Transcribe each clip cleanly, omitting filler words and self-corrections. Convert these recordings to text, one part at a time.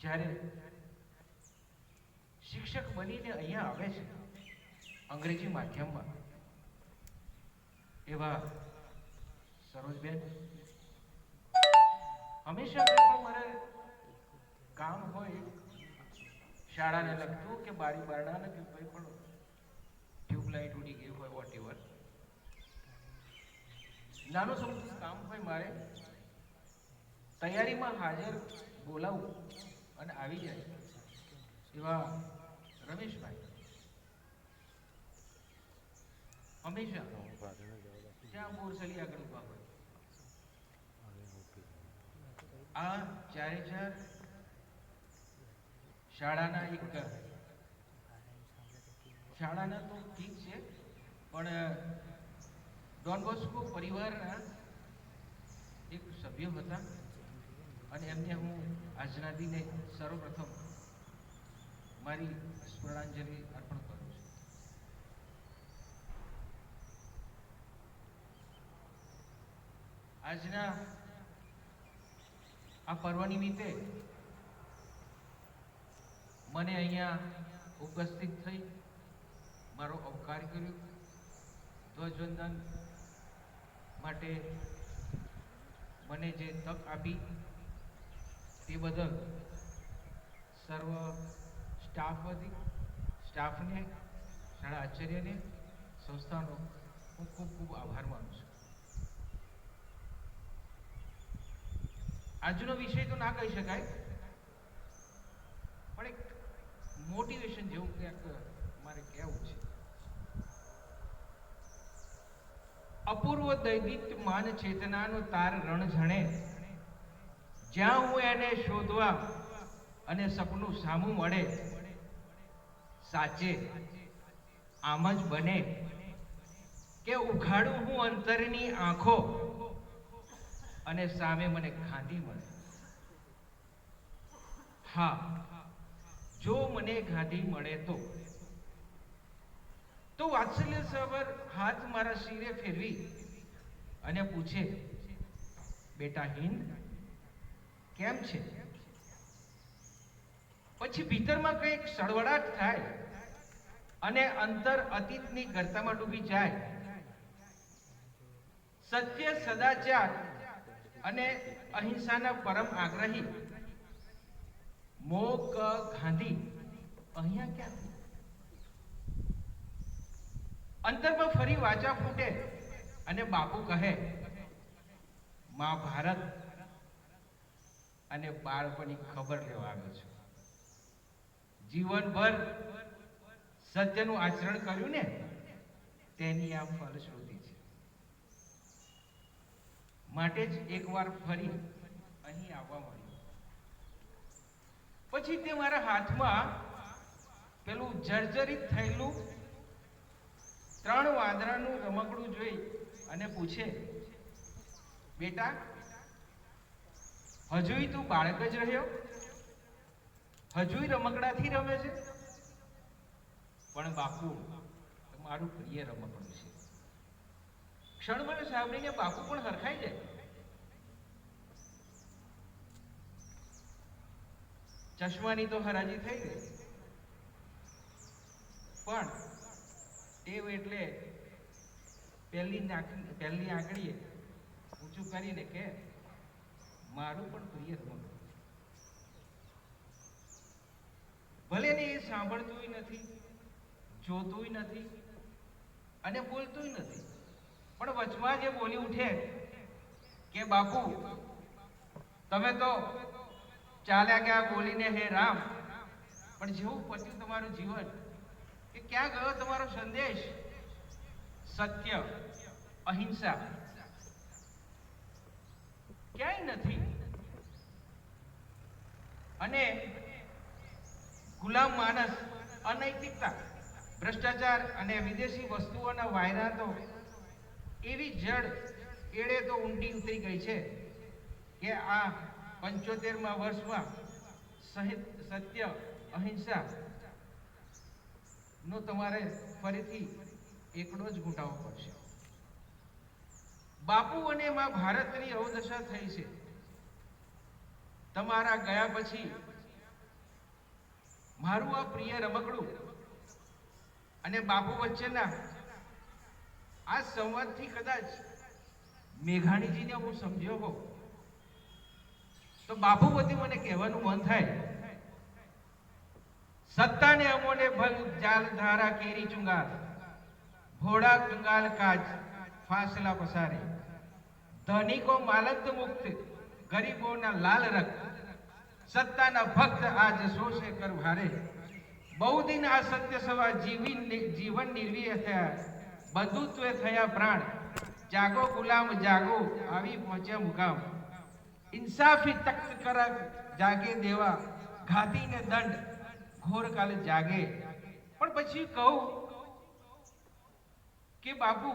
જ્યારે શિક્ષક બનીને અહીંયા આવે છે અંગ્રેજી માધ્યમમાં, એવા સરોજબેન હંમેશા પણ મારે કામ હોય શાળાને લગતું કે બારી બારણાને કે કોઈ પણ ટ્યુબલાઇટ ઉડી ગઈ હોય, વોટ એવર નાનું સમજુ કામ હોય, મારે તૈયારીમાં હાજર બોલાવું અને આવી જાય એવા રમેશભાઈ હંમેશા ત્યાં બોરસલી આગળ ઉભા હોય. આ ચારે ચાર શાળાના એક શાળાના તો ઠીક છે, પણ ડોન બોસ્કો પરિવારના એક સભ્ય હતા અને એમને હું આજના દિને સર્વપ્રથમ મારી સ્મરણાંજલિ અર્પણ કરું છું. આજના આ પર્વ નિમિત્તે મને અહીંયા ઉપસ્થિત થઈ મારો અવકાર કર્યો, ધ્વજવંદન માટે મને જે તક આપી તે બદલ સર્વ સ્ટાફને, શાળા આચાર્યને, સંસ્થાનો હું ખૂબ ખૂબ આભાર માનું છું. આજનો વિષય તો ના કહી શકાય, પણ એક મોટિવેશન જેવું ક્યાંક મારે કહેવું છે. અપૂર્વ દૈદિક માન ચેતનાનો તાર રણ જણે, જ્યાં હું એને શોધવા અને સપનું સામું મળે, સાચે આમ જ બને કે ઉઘાડું હું અંતરની આંખો અને સામે મને ગાંધી મળે. હા, જો મને ગાંધી મળે તો વાત્સલ્ય સભર હાથ મારા શિરે ફેરવી અને પૂછે, બેટા હિન્દ કેમ છે? પછી ભીતરમાં કંઈક સળવળાટ થાય અને અંતર અતીતની ગર્તામાં ડૂબી જાય. સત્ય, સદાચાર અને અહિંસાના પરમ આગ્રહી મોક ગાંધી અહીંયા ક્યાંથી? અંતરમાં ફરી વાચા ફૂટે અને બાપુ કહે, મહાભારત અને બાળપણની ખબર લેવા આવ્યો છું. જીવનભર સત્યનું આચરણ કર્યું ને, તેની આ ફલશ્રુતિ છે. માટે જ એકવાર ફરી અહીં આવવા મળ્યું. પછી તે મારા હાથમાં પેલું જર્જરિત થયેલું 3 વાંદરાનું રમકડું જોઈ અને પૂછે, બેટા હજુય તું બાળક જ રહ્યો? હજુય રમકડાથી રમે છે? પણ બાપુ, મારું પ્રિય રમકડું છે. ક્ષણભર સાંભળીને બાપુ પણ હરખાઈ જાય. ચશ્માની તો હરાજી થઈ ગઈ, પણ ટેવ એટલે પહેલી આંગળીએ ઊંચું કરીને કે મારું પણ પ્રિય રમકડું. ભલે ને એ સાંભળતું નથી, જોતું નથી અને બોલતું નથી, પણ વચમાં જે બોલી ઉઠે કે બાપુ તમે તો ચાલ્યા ગયા બોલીને હે રામ, પણ જેવું પત્યું તમારું જીવન, કે ક્યાં ગયો તમારો સંદેશ? સત્ય, અહિંસા ક્યાંય નથી. અને ગુલામ માનસ, અનૈતિકતા, ભ્રષ્ટાચાર અને વિદેશી વસ્તુઓના વાયરાતો એવી જડ એળે તો ઊંડી ઉતરી ગઈ છે કે આ 75મા વર્ષમાં સત્ય, અહિંસા નો તમારે ફરીથી એકડો જ ઘૂંટાવો પડશે. બાપુ અને માં ભારતની અવદશા થઈ છે. તમારા ગયા પછી મારું આ પ્રિય રમકડું અને બાપુ વચ્ચેના આ સંવાદથી કદાચ મેઘાણીજીને હું સમજ્યો હોઉં તો બાપુ વતી મને કહેવાનું મન થાય, સત્તાને અમોને ભલ જાલ ધારા કેરી ચુંગાર, ઘોડા કંગાલ કાજ ફાસલા પસારે, ધનિકો માલંત મુક્ત ગરીબોના લાલ રખ, સત્તાના ભક્ત આજ શોષે કર ભારે, બહુદિન આ સત્ય સવા જીવન નિર્વીય થયા, બંધુત્વે થયા પ્રાણ, જાગો ગુલામ જાગો આવી પહોંચ્યા મુકામ, ઇન્સાફી તખ્ત કર જાગે દેવા, ઘાતીને દંડ ઘોર કાલે જાગે. પણ પછી કહું કે બાપુ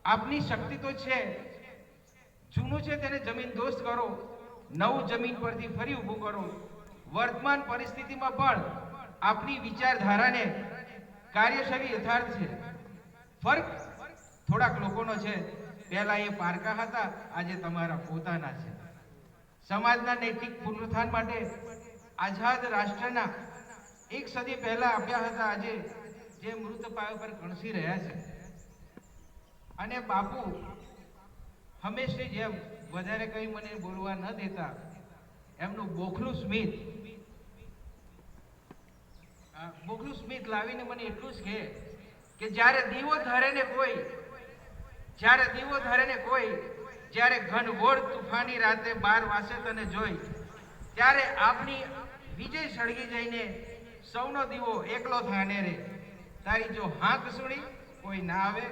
આપની શક્તિ તો છે, જૂનું છે તેને જમીન દોસ્ત કરો, નવું જમીન પરથી ફરી ઊભું કરો. વર્તમાન પરિસ્થિતિમાં પણ આપની વિચારધારાને કાર્યશૈલી યથાર્થ છે. ફરક થોડાક લોકોનો છે, પહેલા એ પારકા હતા, આજે તમારા પોતાના છે. સમાજના નૈતિક પુનરુત્થાન માટે આઝાદ રાષ્ટ્રના એક સદી પહેલા આપ્યા હતા, આજે જે મૃત પાયો પર કણસી રહ્યા છે. અને બાપુ હંમેશની જેમ વધારે કંઈ મને બોલવા ન દેતા એમનું બોખલું સ્મિત લાવીને મને એટલું જ કહે કે જ્યારે દીવો ધરે ને કોઈ, જ્યારે ઘનઘોર તુફાની રાતે 12 વાસે તને જોઈ, ત્યારે આપની વિજય સળગી જઈને સૌનો દીવો એકલો થાને રે. તારી જો હાંક સુણી કોઈ ના આવે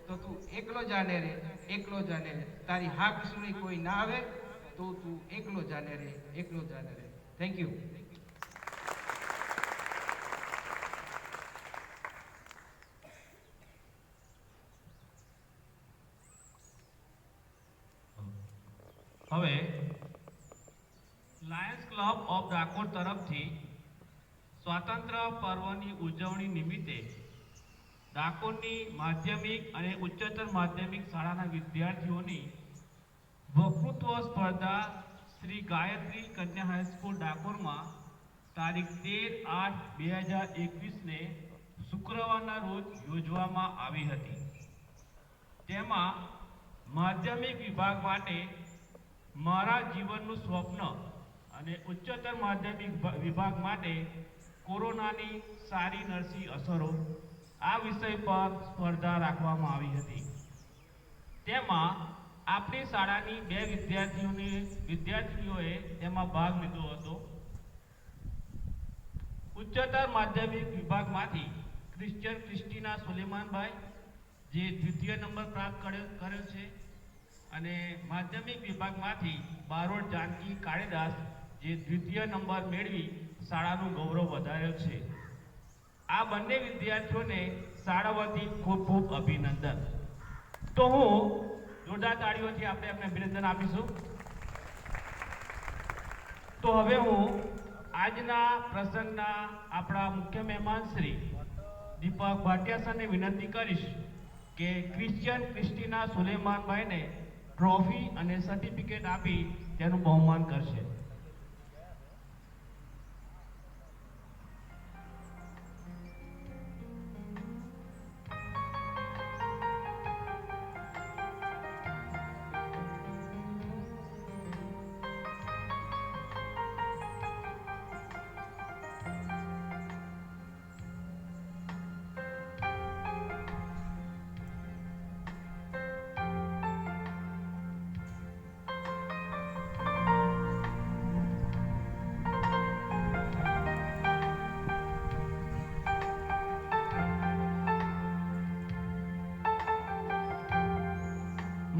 તો તું એકલો જાને રે, એકલો જાને રે. તારી હાંક સુણી કોઈ ના આવે તો તું એકલો જાને રે, એકલો જાને રે. Thank you. હવે લાયન્સ ક્લબ ઓફ ડાકોર તરફથી સ્વાતંત્ર્ય પર્વની ઉજવણી નિમિત્તે ડાકોરની માધ્યમિક અને ઉચ્ચતર માધ્યમિક શાળાના વિદ્યાર્થીઓની વક્તૃત્વ સ્પર્ધા શ્રી ગાયત્રી કન્યા હાઈસ્કૂલ ડાકોરમાં તારીખ 13/8/2021ને શુક્રવારના રોજ યોજવામાં આવી હતી. તેમાં માધ્યમિક વિભાગ માટે મારા જીવનનું સ્વપ્ન અને ઉચ્ચતર માધ્યમિક વિભાગ માટે કોરોનાની સારી નરસી અસરો આ વિષય પર સ્પર્ધા રાખવામાં આવી હતી. તેમાં આપણી શાળાની 2 વિદ્યાર્થીઓએ તેમાં ભાગ લીધો હતો. ઉચ્ચતર માધ્યમિક વિભાગમાંથી ક્રિસ્ટીના સુલેમાનભાઈ જે દ્વિતીય નંબર પ્રાપ્ત કર્યો છે, અને માધ્યમિક વિભાગમાંથી બારોટ જાનકી કાળીદાસ જે દ્વિતીય નંબર મેળવી શાળાનું ગૌરવ વધાર્યો છે. આ બંને વિદ્યાર્થીઓને શાળા વતી ખૂબ ખૂબ અભિનંદન. તો હું જોરદાર તાળીઓથી આપણે એમને અભિનંદન આપીશું. તો હવે હું આજના પ્રસંગના આપણા મુખ્ય મહેમાન શ્રી દીપક ભાટિયા સરને વિનંતી કરીશ કે ક્રિસ્ટીના સુલેમાનભાઈને ટ્રોફી અને સર્ટિફિકેટ આપી તેનું બહુમાન કરશે.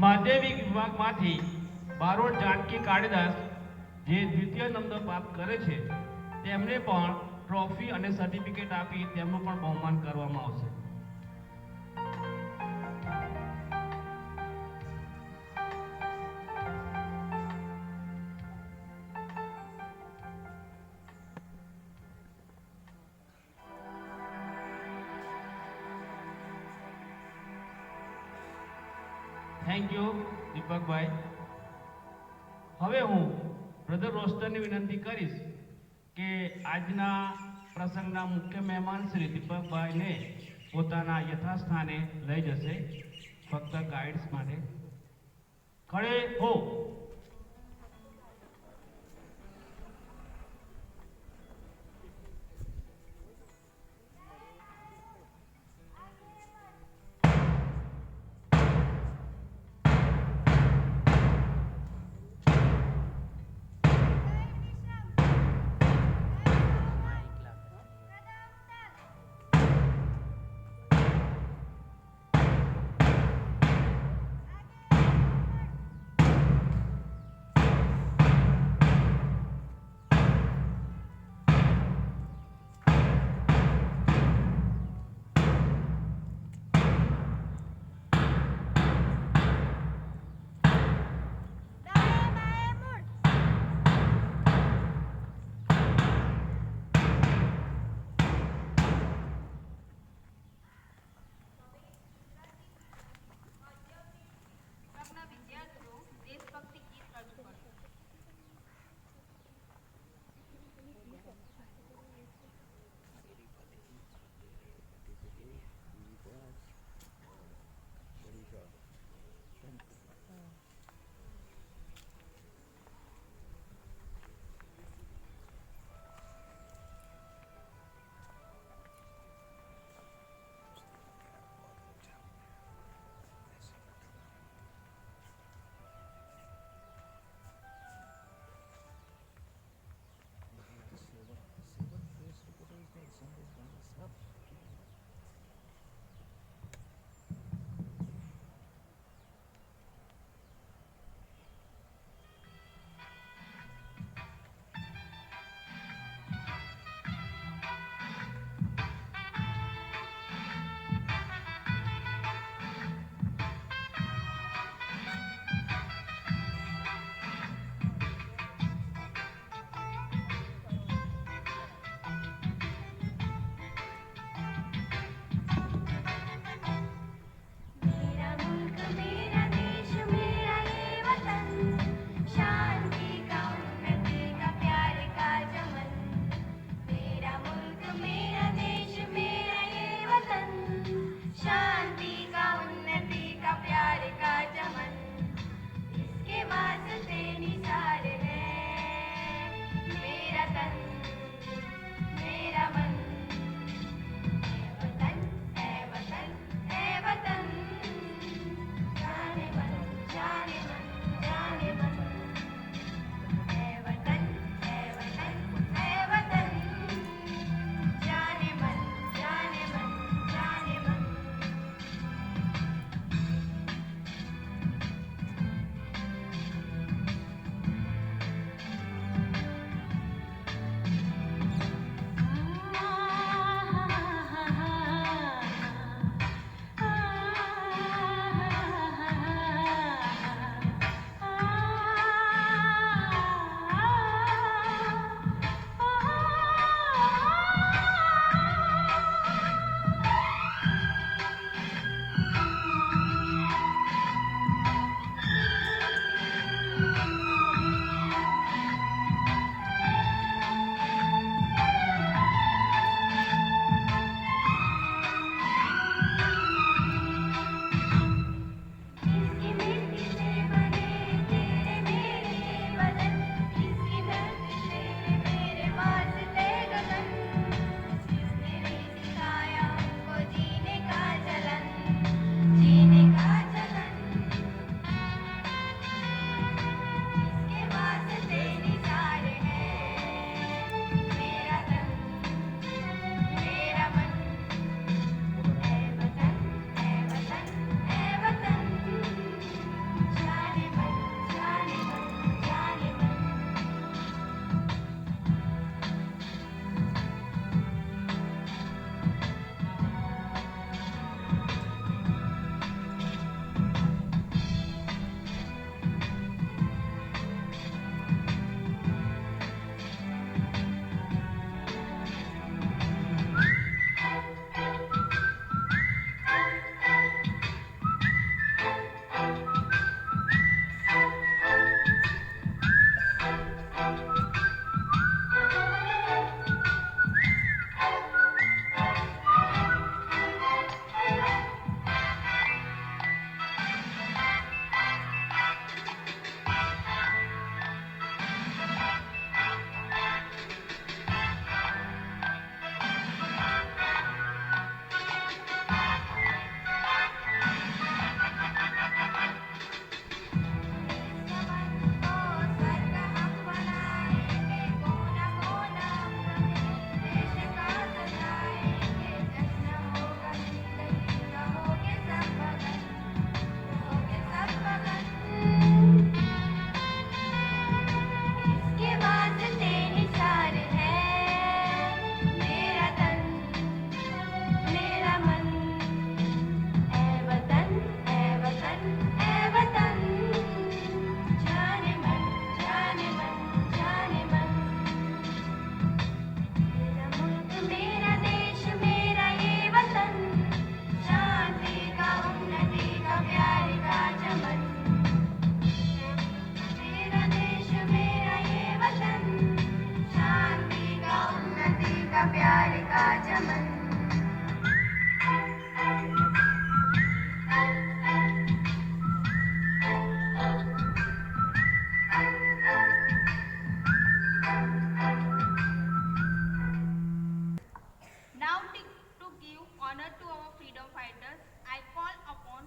માધ્યમિક વિભાગમાંથી બારોટ જાનકી કાળીદાસ જે દ્વિતીય નંબર પ્રાપ્ત કરે છે, તેમને પણ ટ્રોફી અને સર્ટિફિકેટ આપી તેમનું પણ બહુમાન કરવામાં આવશે. થેન્ક યુ દીપકભાઈ. હવે હું બ્રધર રોસ્ટરને વિનંતી કરીશ કે આજના પ્રસંગના મુખ્ય મહેમાન શ્રી દીપકભાઈને પોતાના યથાસ્થાને લઈ જશે. ફક્ત ગાઈડ્સ માટે ખડે હો. प्यार का चमन। Now to give honor to our freedom fighters, I call upon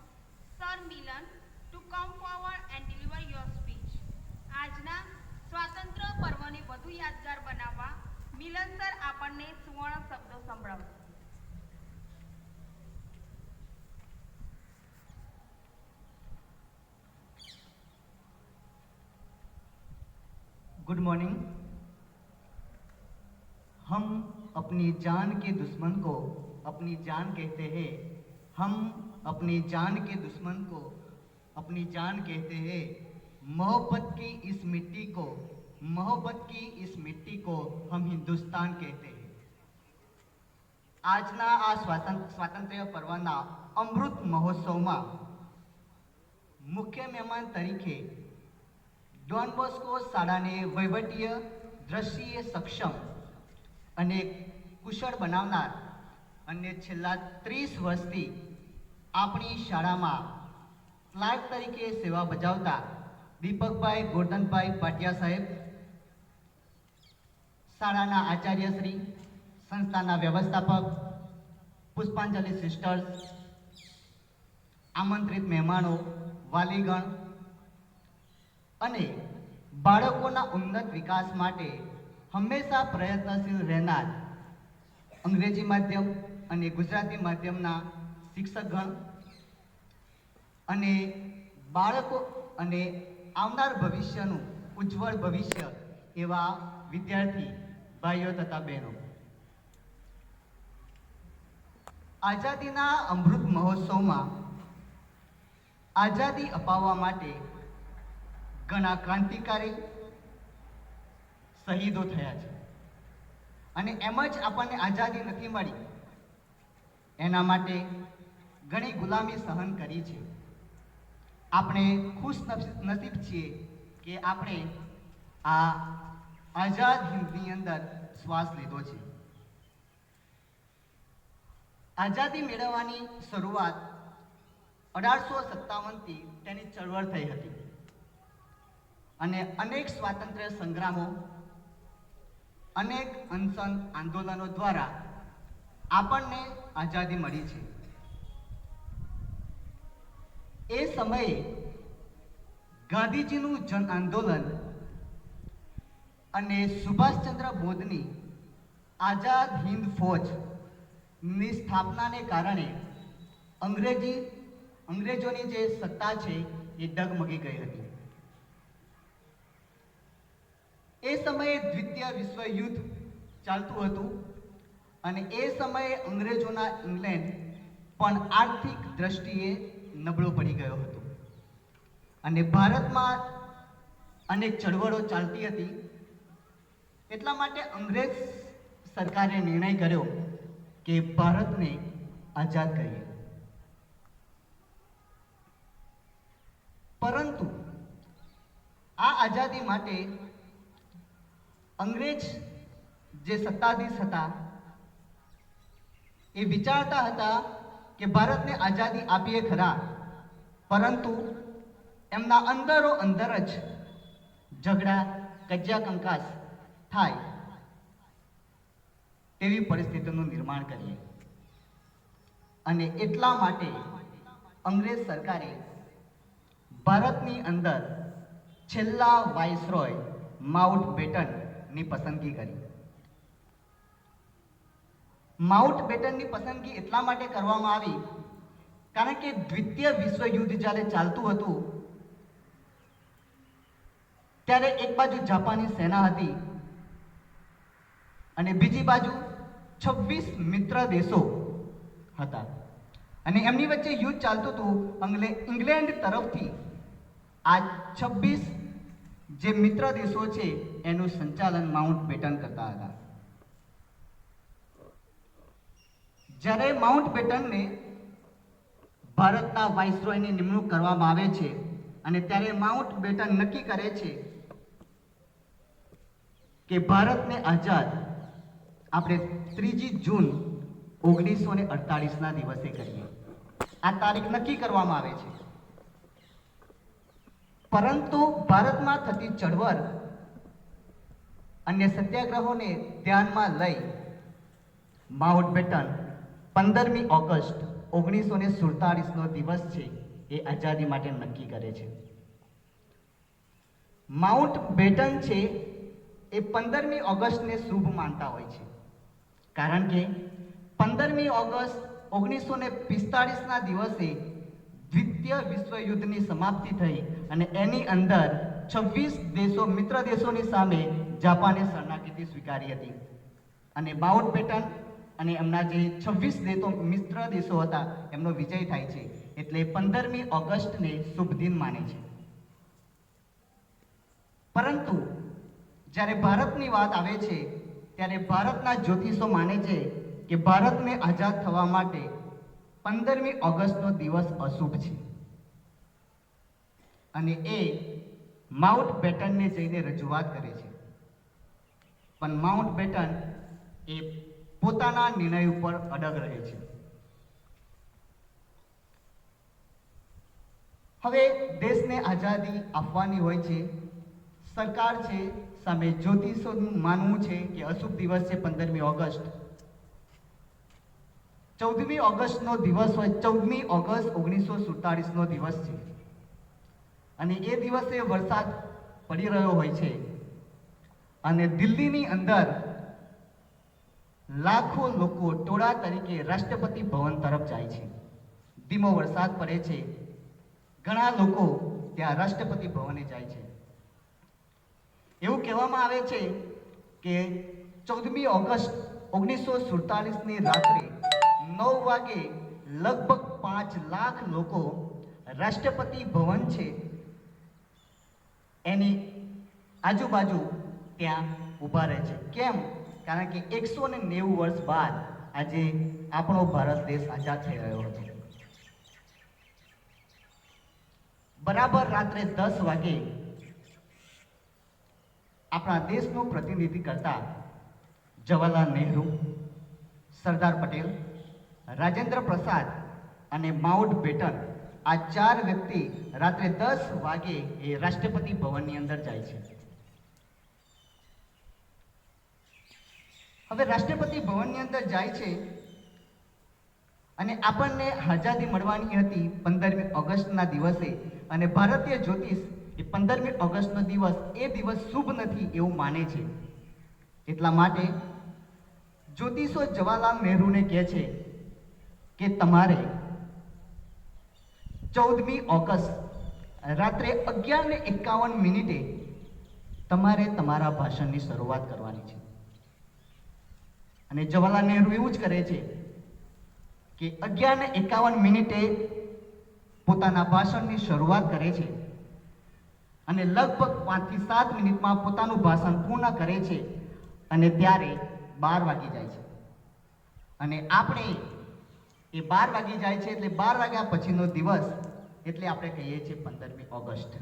Sir Milan to come forward and deliver your speech. આજના સ્વાતંત્ર્ય પર્વને વધુ યાદગાર બનાવવા મિલન સર આપણને સુવર્ણ શબ્દો સંભળાવશે. Good morning. हम अपनी जान के दुश्मन को अपनी जान कहते हैं। हम अपनी जान के दुश्मन को अपनी जान कहते हैं। मोहब्बत की इस मिट्टी को, मोहब्बत की इस मिट्टी को हम हिंदुस्तान कहते हैं। આજના આ સ્વાતંત્ર્ય પર્વના અમૃત મહોત્સવમાં મુખ્ય મહેમાન તરીકે ડોન બોસ્કો શાળાને વહીવટીય દ્રષ્ટિએ સક્ષમ અને કુશળ બનાવનાર અને છેલ્લા 30 વર્ષથી આપણી શાળામાં ક્લાર્ક તરીકે સેવા બજાવતા દીપકભાઈ ગોરધનભાઈ પાટિયા સાહેબ, શાળાના આચાર્યશ્રી, સંસ્થાના વ્યવસ્થાપક, પુષ્પાંજલિ સિસ્ટર્સ, આમંત્રિત મહેમાનો, વાલીગણ અને બાળકોના ઉન્નત વિકાસ માટે હંમેશા પ્રયત્નશીલ રહેનાર અંગ્રેજી માધ્યમ અને ગુજરાતી માધ્યમના શિક્ષકગણ અને બાળકો અને આવનાર ભવિષ્યનું ઉજ્જવળ ભવિષ્ય એવા વિદ્યાર્થી ભાઈઓ તથા બહેનો, આઝાદીના અમૃત મહોત્સવમાં આઝાદી અપાવવા માટે ઘણા ક્રાંતિકારી શહીદો થયા છે અને એમ જ આપણને આઝાદી નથી મળી, એના માટે ઘણી ગુલામી સહન કરી છે. આપણે ખુશ નસીબ છીએ કે આપણે આ આઝાદ હિંદની અંદર શ્વાસ લીધો છે. આઝાદી મેળવવાની શરૂઆત 1857થી તેની ચળવળ થઈ હતી અને અનેક સ્વાતંત્ર્ય સંગ્રામો, અનેક અનશન આંદોલનો દ્વારા આપણને આઝાદી મળી છે. એ સમયે ગાંધીજીનું જન આંદોલન અને સુભાષચંદ્ર બોઝની આઝાદ હિંદ ફૌજની સ્થાપનાને કારણે અંગ્રેજોની જે સત્તા છે એ ડગમગી ગઈ હતી. એ સમયે દ્વિતીય વિશ્વયુદ્ધ ચાલતું હતું અને એ સમયે અંગ્રેજોના ઇંગ્લેન્ડ પણ આર્થિક દ્રષ્ટિએ નબળો પડી ગયો હતો અને ભારતમાં અનેક ચળવળો ચાલતી હતી. એટલા માટે અંગ્રેજ સરકારે નિર્ણય કર્યો કે ભારતને આઝાદ કરીએ. પરંતુ આ આઝાદી માટે અંગ્રેજ જે સત્તાધીશ હતા એ વિચારતા હતા કે ભારતને આઝાદી આપીએ ખરા, પરંતુ એમના અંદરો અંદર જ ઝઘડા, કજિયા કંકાસ થાય તેવી પરિસ્થિતિનું નિર્માણ કરીએ અને એટલા માટે અંગ્રેજ સરકારે ભારતની અંદર છેલ્લા વાઇસરોય માઉન્ટ બેટનની પસંદગી કરી. માઉન્ટ બેટનની પસંદગી એટલા માટે કરવામાં આવી કારણ કે દ્વિતીય વિશ્વયુદ્ધ જ્યારે ચાલતું હતું ત્યારે એક બાજુ જાપાની સેના હતી અને બીજી બાજુ 26 મિત્ર દેશો હતા અને એમની વચ્ચે યુદ્ધ ચાલતું હતું. ઇંગ્લેન્ડ તરફથી આ 26 જે મિત્ર દેશો છે એનું સંચાલન માઉન્ટ બેટન કરતા હતા. જ્યારે માઉન્ટ બેટનને ભારતના વાઇસરોયની નિમણૂક કરવામાં આવે છે અને ત્યારે માઉન્ટ બેટન નક્કી કરે છે કે ભારતને આઝાદ આપણે 3 જૂન 1948ના દિવસે કરીએ. આ તારીખ નક્કી કરવામાં આવે છે. પરંતુ ભારતમાં થતી ચળવળ અને સત્યાગ્રહોને ધ્યાનમાં લઈ માઉન્ટબેટન 15મી ઓગસ્ટ 1947નો દિવસ છે એ આઝાદી માટે નક્કી કરે છે. માઉન્ટબેટન છે એ 15મી ઓગસ્ટને શુભ માનતા હોય છે, કારણ કે 15મી ઓગસ્ટ 1945ના દિવસે દ્વિતીય વિશ્વયુદ્ધની સમાપ્તિ થઈ અને એની અંદર 26 દેશો મિત્ર દેશોની સામે જાપાને શરણાગતિ સ્વીકારી હતી અને માઉન્ટબેટન અને એમના જે 26 મિત્ર દેશો હતા એમનો વિજય થાય છે. એટલે 15મી ઓગસ્ટને શુભ દિન માને છે. પરંતુ જ્યારે ભારતની વાત આવે છે ત્યારે ભારતના જ્યોતિષો માને છે કે ભારતને આઝાદ થવા માટે 15મી ઓગસ્ટનો દિવસ અશુભ છે અને એ માઉન્ટબેટનને જઈને રજૂઆત કરે છે. પણ માઉન્ટબેટન એ પોતાના નિર્ણય ઉપર અડગ રહે છે. હવે દેશને આઝાદી આપવાની હોય છે, સરકાર છે સામે જ્યોતિષોનું માનવું છે કે અશુભ દિવસ છે 15મી ઓગસ્ટ. 14મી ઓગસ્ટનો દિવસ હોય, 14મી ઓગસ્ટ 1947નો દિવસ છે અને એ દિવસે વરસાદ પડી રહ્યો હોય છે અને દિલ્હીની અંદર લાખો લોકો ટોળા તરીકે રાષ્ટ્રપતિ ભવન તરફ જાય છે. ધીમો વરસાદ પડે છે, ઘણા લોકો ત્યાં રાષ્ટ્રપતિ ભવને જાય છે. એવું કહેવામાં આવે છે કે 14મી ઓગસ્ટ 1947ની રાત્રે 9 વાગે લગભગ 5 લાખ લોકો રાષ્ટ્રપતિ ભવન છે એની આજુબાજુ ત્યાં ઊભા રહે છે. કેમ? કારણ કે 190 વર્ષ બાદ આજે આપણો ભારત દેશ આઝાદ થઈ રહ્યો છે. બરાબર રાત્રે 10 વાગે આપણા દેશનું પ્રતિનિધિ કરતા જવાહરલાલ નહેરુ, સરદાર પટેલ, રાજેન્દ્ર પ્રસાદ અને માઉન્ટબેટન, આ 4 વ્યક્તિ રાત્રે 10 વાગે એ રાષ્ટ્રપતિ ભવનની અંદર જાય છે. હવે રાષ્ટ્રપતિ ભવનની અંદર જાય છે અને આપણને આઝાદી મળવાની હતી 15મી ઓગસ્ટના દિવસે અને ભારતીય જ્યોતિષ એ 15મી ઓગસ્ટનો દિવસ એ દિવસ શુભ નથી એવું માને છે. એટલા માટે જ્યોતિષો જવાહરલાલ નહેરુને કહે છે કે તમારે 14મી ઓગસ્ટ રાત્રે 11:51 તમારે તમારા ભાષણની શરૂઆત કરવાની છે. અને જવાહરલાલ નહેરુ એવું જ કરે છે કે 11:51 પોતાના ભાષણની શરૂઆત કરે છે અને લગભગ 5 થી 7 મિનિટમાં પોતાનું ભાષણ પૂર્ણ કરે છે અને ત્યારે 12 વાગી જાય છે. અને આપણે એ 12 વાગી જાય છે એટલે 12 વાગ્યા પછીનો દિવસ એટલે આપણે કહીએ છીએ 15મી ઓગસ્ટ.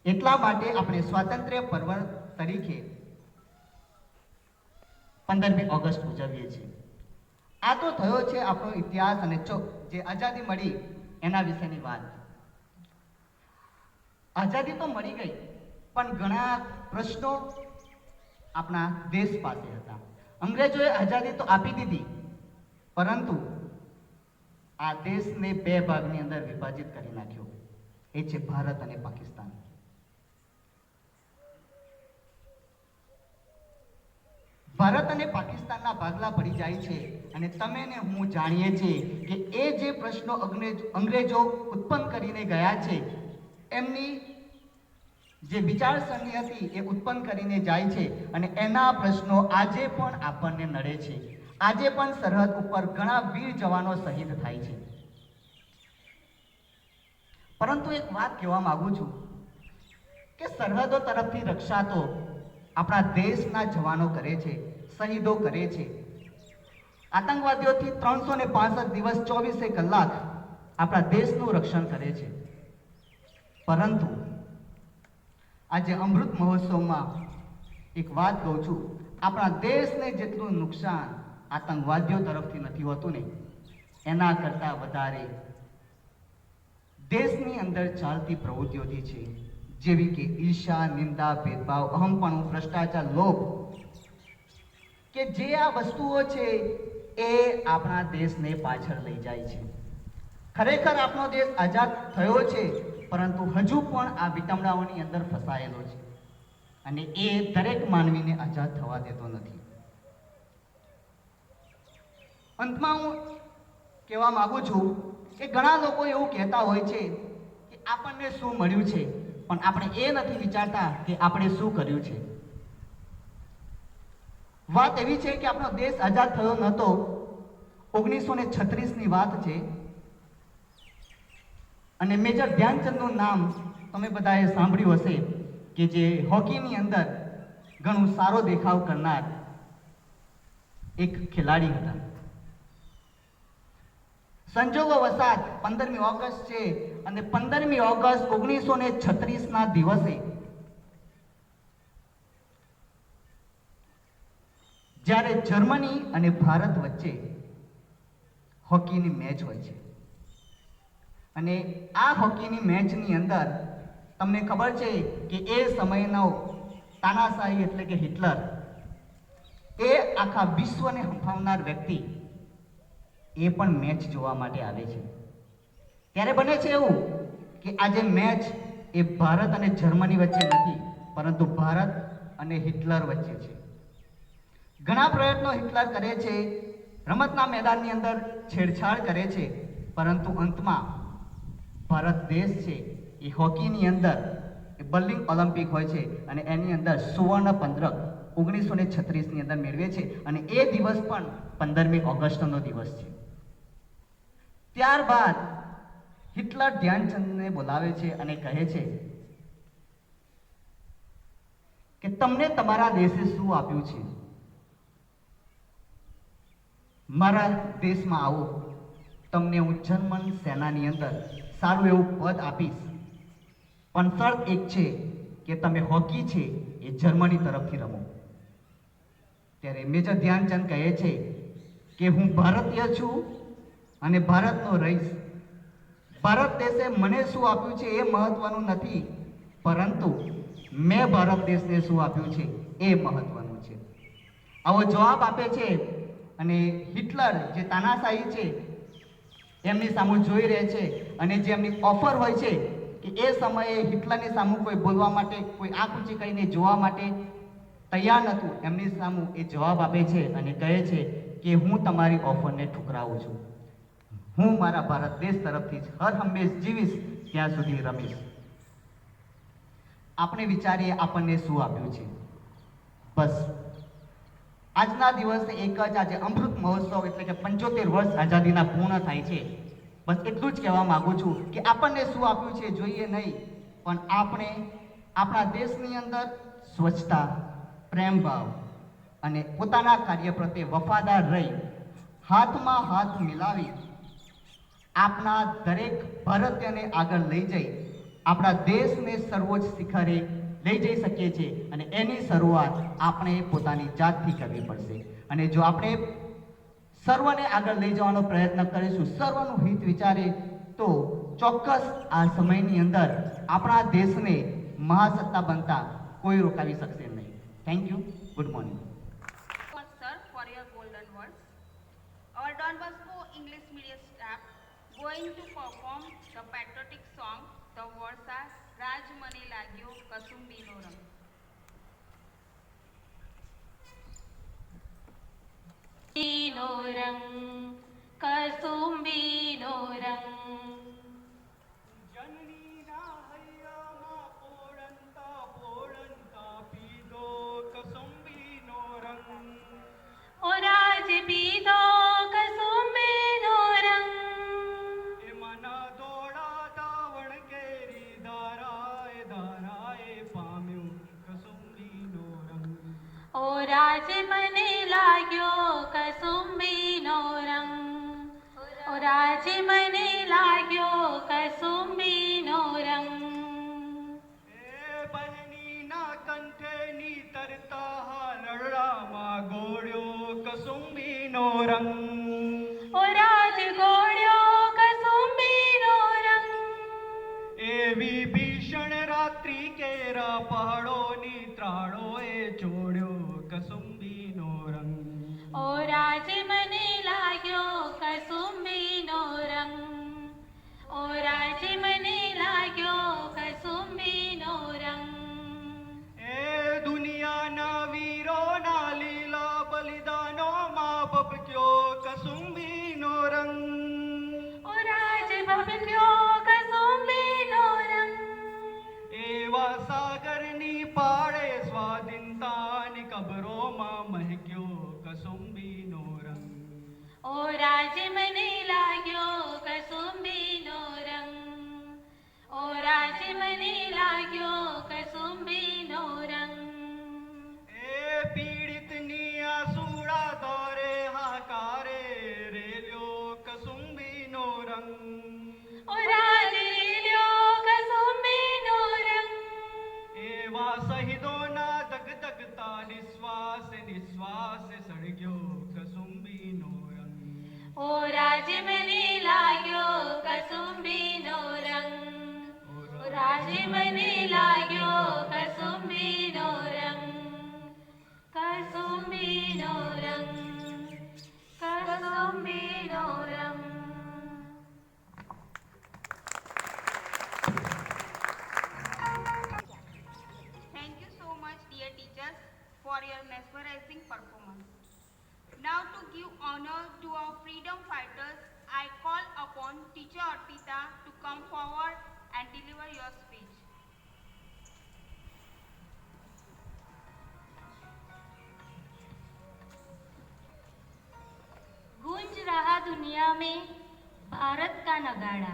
એટલા માટે આપણે સ્વાતંત્ર્ય પર્વ તરીકે 15મી ઓગસ્ટ ઉજવીએ છીએ. આ તો થયો છે આપણો ઇતિહાસ અને જે આઝાદી મળી એના વિશેની વાત. આઝાદી તો મળી ગઈ પણ ઘણા પ્રશ્નો આપણા દેશ પાસે હતા. અંગ્રેજોએ આઝાદી તો આપી દીધી પરંતુ આ દેશને 2 ભાગની અંદર વિભાજિત કરી નાખ્યો. એ છે ભારત અને પાકિસ્તાન. ભારત અને પાકિસ્તાનના ભાગલા પડી જાય છે અને તમે ને હું જાણીએ છીએ કે એ જે પ્રશ્નો અંગ્રેજો ઉત્પન્ન કરીને ગયા છે, એમની જે વિચારસરણી હતી એ ઉત્પન્ન કરીને જાય છે અને એના પ્રશ્નો આજે પણ આપણને નડે છે. આજે પણ સરહદ ઉપર ઘણા વીર જવાનો શહીદ થાય છે. પરંતુ એક વાત કહેવા માંગુ છું કે સરહદો તરફથી રક્ષા તો આપણા દેશના જવાનો કરે છે, શહીદો કરે છે. આતંકવાદીઓથી 365 દિવસ 24 કલાક આપણા દેશનું રક્ષણ કરે છે. પરંતુ આજે અમૃત મહોત્સવમાં એક વાત કહું છું, આપણા દેશને જેટલું નુકસાન આતંકવાદીઓ તરફથી નથી હોતું ને એના કરતાં વધારે દેશની અંદર ચાલતી પ્રવૃત્તિઓથી છે, જેવી કે ઈર્ષા, નિંદા, ભેદભાવ, અહંપણું, ભ્રષ્ટાચાર, લોભ, કે જે આ વસ્તુઓ છે એ આપણા દેશને પાછળ લઈ જાય છે. ખરેખર આપણો દેશ આઝાદ થયો છે, પરંતુ હજુ પણ આ વિટંબણાઓની અંદર ફસાયેલો છે અને એ દરેક માનવીને આઝાદ થવા દેતો નથી. અંતમાં હું કહેવા માંગુ છું કે ઘણા લોકો એવું કહેતા હોય છે કે આપણને શું મળ્યું છે, પણ આપણે એ નથી વિચારતા કે આપણે શું કર્યું છે. વાત એવી છે કે આપણો દેશ આઝાદ થયો નહોતો. 1936ની વાત છે અને મેજર ધ્યાનચંદનું નામ તમે બધાએ સાંભળ્યું હશે કે જે હોકીની અંદર ઘણું સારો દેખાવ કરનાર એક ખેલાડી હતા. સંજોગો વસાત 15મી ઓગસ્ટ છે અને 15મી ઓગસ્ટ 1936ના દિવસે જ્યારે જર્મની અને ભારત વચ્ચે હોકીની મેચ હોય છે અને આ હોકીની મેચની અંદર તમને ખબર છે કે એ સમયનો તાનાશાહી એટલે કે હિટલર એ આખા વિશ્વને હંફાવનાર વ્યક્તિ એ પણ મેચ જોવા માટે આવે છે. ત્યારે બને છે એવું કે આજે મેચ એ ભારત અને જર્મની વચ્ચે નથી, પરંતુ ભારત અને હિટલર વચ્ચે છે. ઘણા પ્રયત્નો હિટલર કરે છે, રમતના મેદાનની અંદર છેડછાડ કરે છે, પરંતુ અંતમાં ભારત દેશ છે એ હોકીની અંદર એ બર્લિન ઓલિમ્પિક હોય છે અને એની અંદર સુવર્ણ પદક 1936ની અંદર મેળવે છે અને એ દિવસ પણ 15મી ઓગસ્ટનો દિવસ છે. ત્યારબાદ હિટલર ધ્યાનચંદને બોલાવે છે અને કહે છે કે તમને તમારા દેશે શું આપ્યું છે, મારા દેશમાં આવો, તમને હું જર્મન સેનાની અંદર સારું એવું પદ આપીશ, પણ શરત એક છે કે તમે હોકી છે એ જર્મની તરફથી રમો. ત્યારે મેજર ધ્યાનચંદ કહે છે કે હું ભારતીય છું અને ભારતનો રહીશ. ભારત દેશે મને શું આપ્યું છે એ મહત્વનું નથી, પરંતુ મેં ભારત દેશને શું આપ્યું છે એ મહત્વનું છે. આવો જવાબ આપે છે અને હિટલર જે તાનાશાહી છે એમની સામે જોઈ રહે છે અને જે એમની ઓફર હોય છે કે એ સમયે હિટલરની સામે કોઈ બોલવા માટે, કોઈ આંખ ઊંચી કરીને જોવા માટે તૈયાર નહોતું. એમની સામે એ જવાબ આપે છે અને કહે છે કે હું તમારી ઓફરને ઠુકરાવું છું, હું મારા ભારત દેશ તરફથી જ હર હંમેશ જીવીશ, ત્યાં સુધી રમીશ. આપણે વિચારીએ આપણને શું આપ્યું છે. બસ આજના દિવસે એક જ આજે અમૃત મહોત્સવ એટલે કે 75 વર્ષ આઝાદીના પૂર્ણ થાય છે. બસ એટલું જ કહેવા માંગુ છું કે આપણને શું આપ્યું છે જોઈએ નહીં, પણ આપણે આપણા દેશની અંદર સ્વચ્છતા, પ્રેમભાવ અને પોતાના કાર્ય પ્રત્યે વફાદાર રહી હાથમાં હાથ મિલાવી આપણા દરેક ભારતીયને આગળ લઈ જઈ આપણા દેશને સર્વોચ્ચ શિખરે લઈ જઈ શકીએ છીએ અને એની શરૂઆત આપણે પોતાની જાતથી કરવી પડશે. અને જો આપણે સર્વને આગળ લઈ જવાનો પ્રયત્ન કરીશું, સર્વનું હિત વિચારે, તો ચોક્કસ આ સમયની અંદર આપણા દેશને મહાસત્તા બનતા કોઈ રોકાવી શકશે નહીં. Thank you. Good morning. Sir, for your golden words. Our Don Bosco English medium staff going to perform the patriotic song. The words are Raj Mane Lagyo Kasumbi No Rang. નો રંગ કસુંબી નો રંગ જનનીના હૈયામાં પોળંતા પોળંતા પીધો કસુંબીનો રંગ. ઓ રાજ પીધો કસુંબી નો રંગ એમાંના દોડા દાવણ કેરી દારાએ દારાએ પામ્યું કસુંબીનો રંગ. ઓ રાજ મને લાગ્યો કસુંબી નો રંગ ઓ રાજ મને લાગ્યો કસુંબી નો રંગ એ બહેનીના કંઠેની તરતા હાલરડામાં કસુંબીનો રંગ. ઓ રાજ ગોળ્યો કસુંબીનો રંગ. એવી ભીષણ રાત્રિ કેરા પહાડોની ત્રાળોએ ચોડ્યો કસુંબીનો રંગ. ઓ રાજ મને લાગ્યો કસુંબીનો રંગ. ઓ રાજ મને લાગ્યો કસુંબીનો રંગ. એ દુનિયાના વીરોના લીલા બલિદાનોમાં ભભક્યો કસુંબીનો રંગ. ઓ રાજ ભભક્યો કસુંબીનો રંગ. એવા સાગરની પાળે સ્વાધીનતાની કબરોમાં મહેક્યો કસુંબીનો રંગ. ઓ રાજ મને લાગ્યો કસુંબીનો રંગ. ઓ રાજ મને લાગ્યો કસુંબીનો રંગ. એ પીડિતની આસુડા તારે હાકારે રેલ્યો કસુંબીનો રંગ. ઓ રાજ રેલ્યો કસુંબીનો રંગ. એવા શહીદોના ધગધગતા નિશ્વાસે નિશ્વાસે સળગ્યો કસુંબીનો રંગ. ઓ રાજ મને લાગ્યો કસુંબીનો રંગ. ઓ રાજ મને લાગ્યો કસુંબીનો રંગ. કસુંબીનો રંગ. કસુંબીનો રંગ. Thank you so much, dear teachers, for your mesmerizing performance. Now, to give honor to our freedom fighters, I call upon teacher Arpita to come forward and deliver your speech. गूंज रहा दुनिया में भारत का नगाड़ा.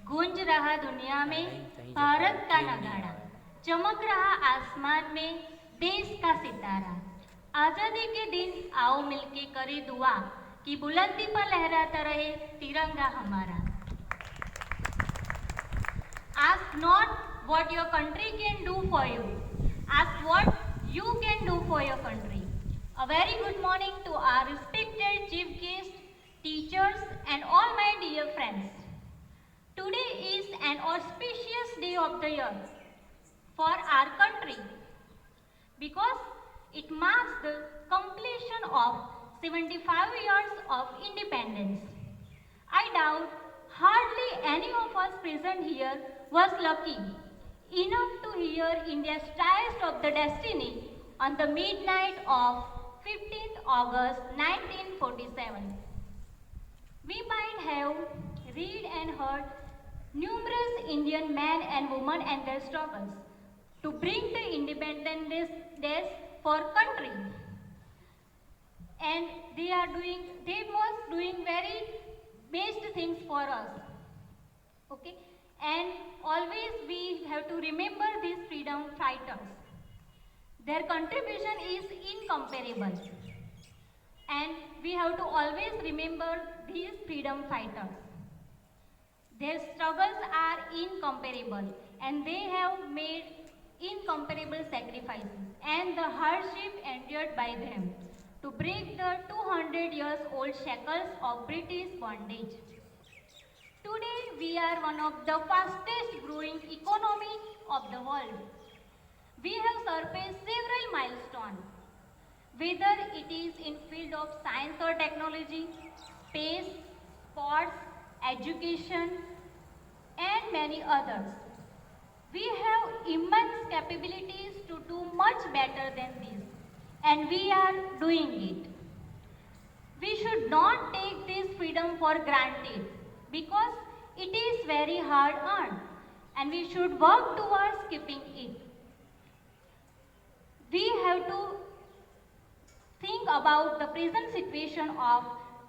गूंज रहा दुनिया में भारत का नगाड़ा. चमक रहा आसमान में देश का सितारा. आजादी के दिन आओ मिलके करे दुआ कि बुलंदी पर लहराता रहे तिरंगा हमारा. Ask not what your country can do for you. Ask what you can do for your country. A very good morning to our respected chief guests, teachers and all my dear friends. Today is an auspicious day of the year for our country because it marks the completion of 75 years of independence. I doubt hardly any of us present here was lucky enough to hear India's Triumph of the Destiny on the midnight of 15th August 1947. We might have read and heard numerous Indian men and women and their struggles to bring the independence days for country. And they was doing very best things for us. Okay? And always we have to remember these freedom fighters. Their contribution is incomparable. And we have to always remember these freedom fighters. Their struggles are incomparable and they have made incomparable sacrifices and the hardship endured by them to break the 200 years old shackles of British bondage. Today we are one of the fastest growing economy of the world. We have surpassed several milestones, whether it is in field of science or technology, space, sports, education, and many others. We have immense capabilities to do much better than this, and we are doing it. We should not take this freedom for granted because it is very hard earned, and we should work towards keeping it. We have to think about the present situation of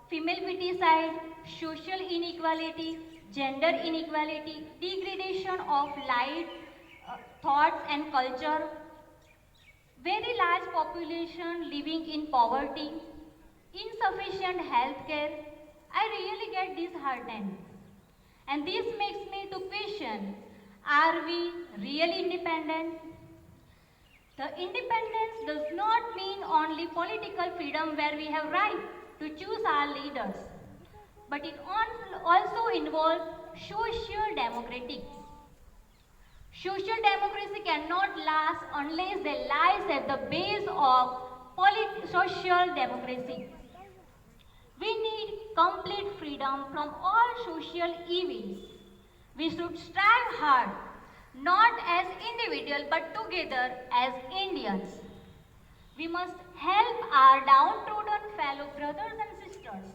female feticide, social inequality, gender inequality, degradation of light, thoughts and culture, very large population living in poverty, insufficient health care. I really get disheartened. And this makes me to question, are we really independent? The independence does not mean only political freedom where we have right to choose our leaders. But it also involves social democracy. Social democracy cannot last unless there lies at the base of social democracy. We need complete freedom from all social evils. We should strive hard, not as individuals but together as Indians. We must help our downtrodden fellow brothers and sisters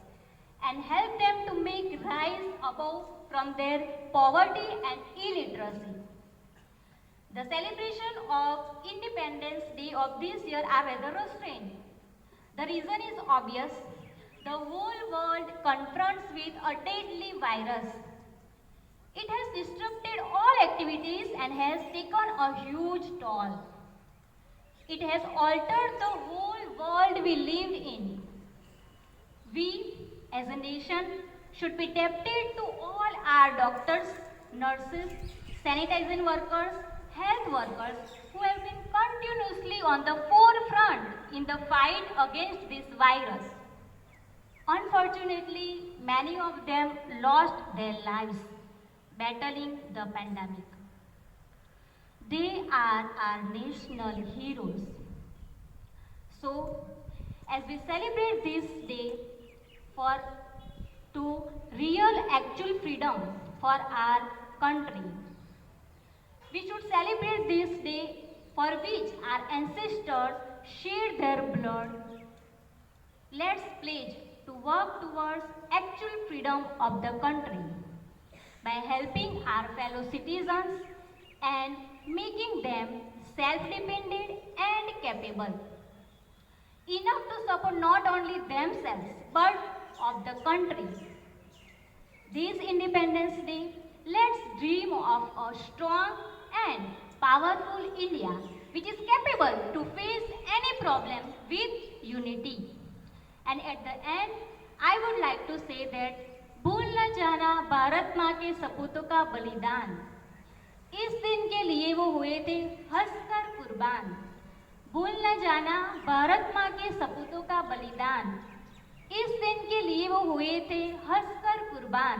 and help them to make rise above from their poverty and illiteracy. The celebration of Independence Day of this year are rather restrained. The reason is obvious. The whole world confronts with a deadly virus. It has disrupted all activities and has taken a huge toll. It has altered the whole world we lived in. We, as a nation, should be indebted to all our doctors, nurses, sanitation workers, health workers who have been continuously on the forefront in the fight against this virus. Unfortunately, many of them lost their lives battling the pandemic. They are our national heroes. So, as we celebrate this day to real actual freedom for our country, we should celebrate this day for which our ancestors shed their blood. Let's pledge to work towards actual freedom of the country by helping our fellow citizens and making them self-dependent and capable, enough to support not only themselves but of the country. This Independence Day, let's dream of a strong and powerful India which is capable to face any problem with unity. And at the end, I would like to say that भूल न जाना भारत माँ के सपूतों का बलिदान, इस दिन के लिए वो हुए थे हंसकर कुर्बान। भूल न जाना भारत माँ के सपूतों का बलिदान, इस दिन के लिए वो हुए थे हंसकर कुर्बान।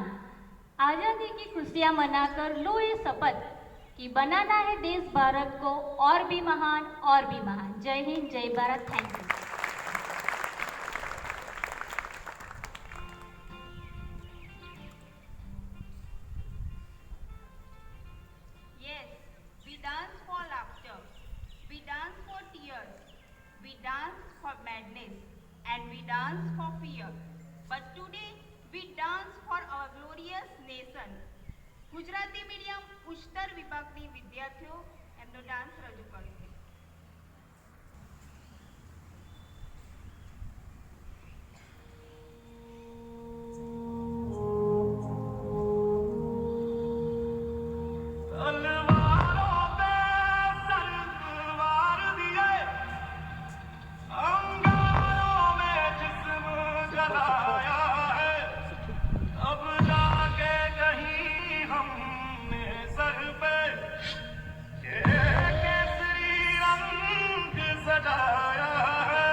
आज़ादी की खुशियाँ मनाकर लो ये शपथ कि बनाना है देश भारत को और भी महान और भी महान। जय हिंद, जय Bharat. Thank you. Yes, we dance for laughter, we dance for tears, we dance for madness, and we dance for fear. But today, we dance for our glorious nation. Gujarati medium ઉચ્ચતર વિભાગની વિદ્યાર્થીઓ એમનો ડાન્સ રજૂ કરશે. तलवारों पे सरवार दिए, अंगारों में जिस्म जलाया है, अब जाके कहीं हमने सर पे ये केसरी रंग सजाया है।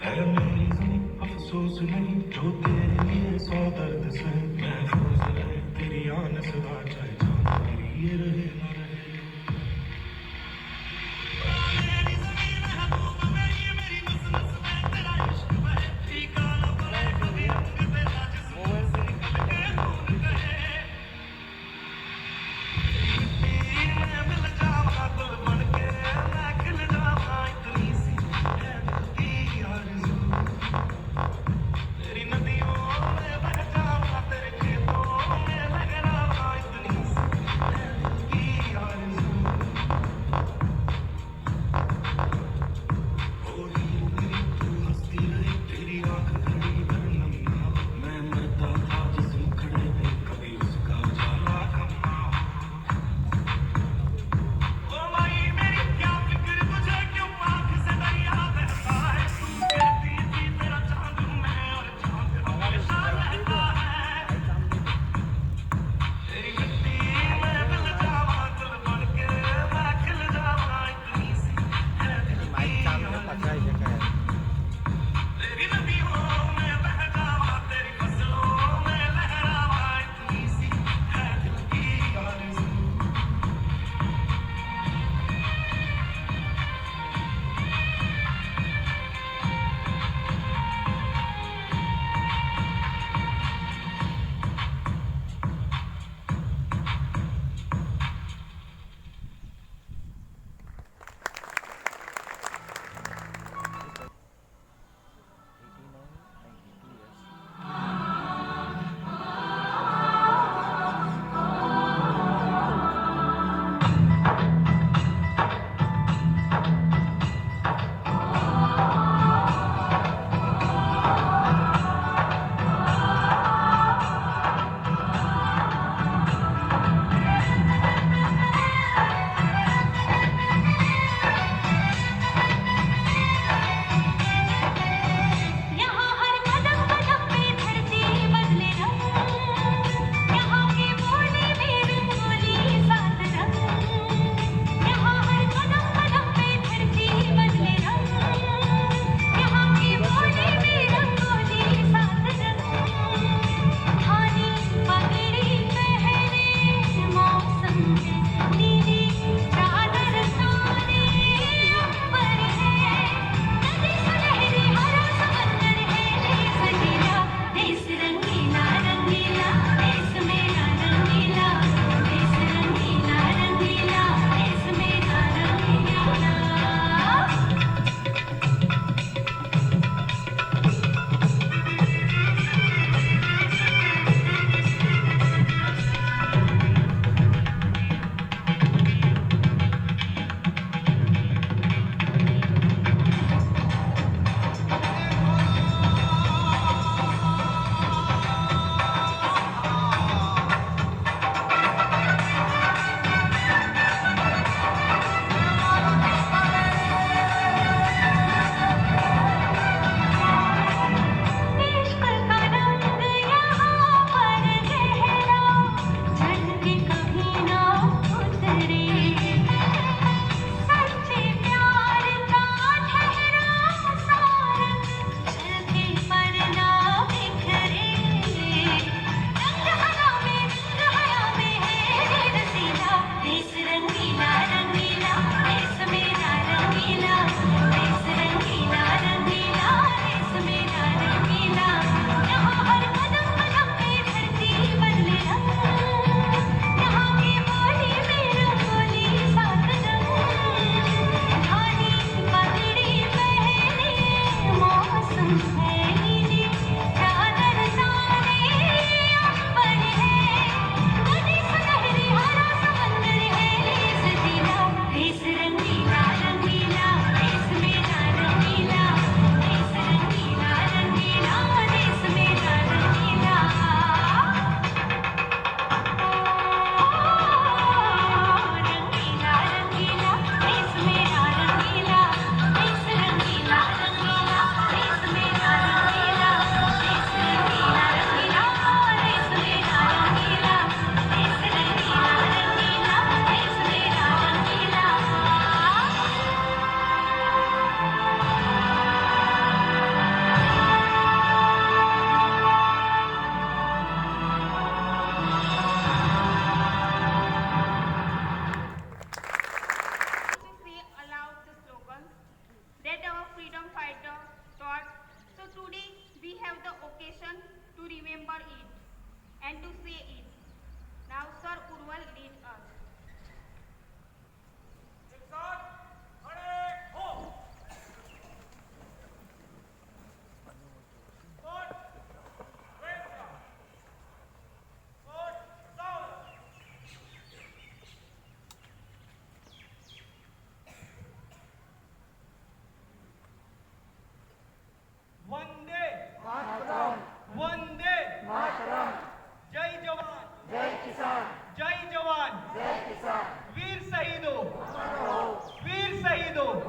ऐ मेरी ज़मीं अफसोस नहीं जो तेरे लिए सौ दर्द से महफूज रहे, तेरी आन सदा चाहे जान मेरी ये रहे ना रहे। मेरी ज़मीन है तू मेरी, मेरी नस नस में तेरा इश्क बहे, फीका न पड़े कभी रंग तेरा जिस्म से निकल के खून कहे। मिट्टी में मिल जाऊंगा गुल बन के, मैं खिल जाऊंगा इतनी सी है दिल की आरज़ू। तेरी नदियों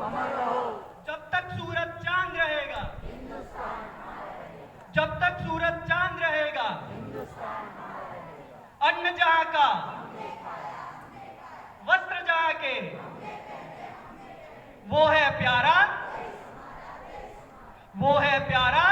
जब तक सूरज चांद रहेगा, जब तक सूरज चांद रहेगा, अन्न जहां का, वस्त्र जहां के, वो है प्यारा, वो है प्यारा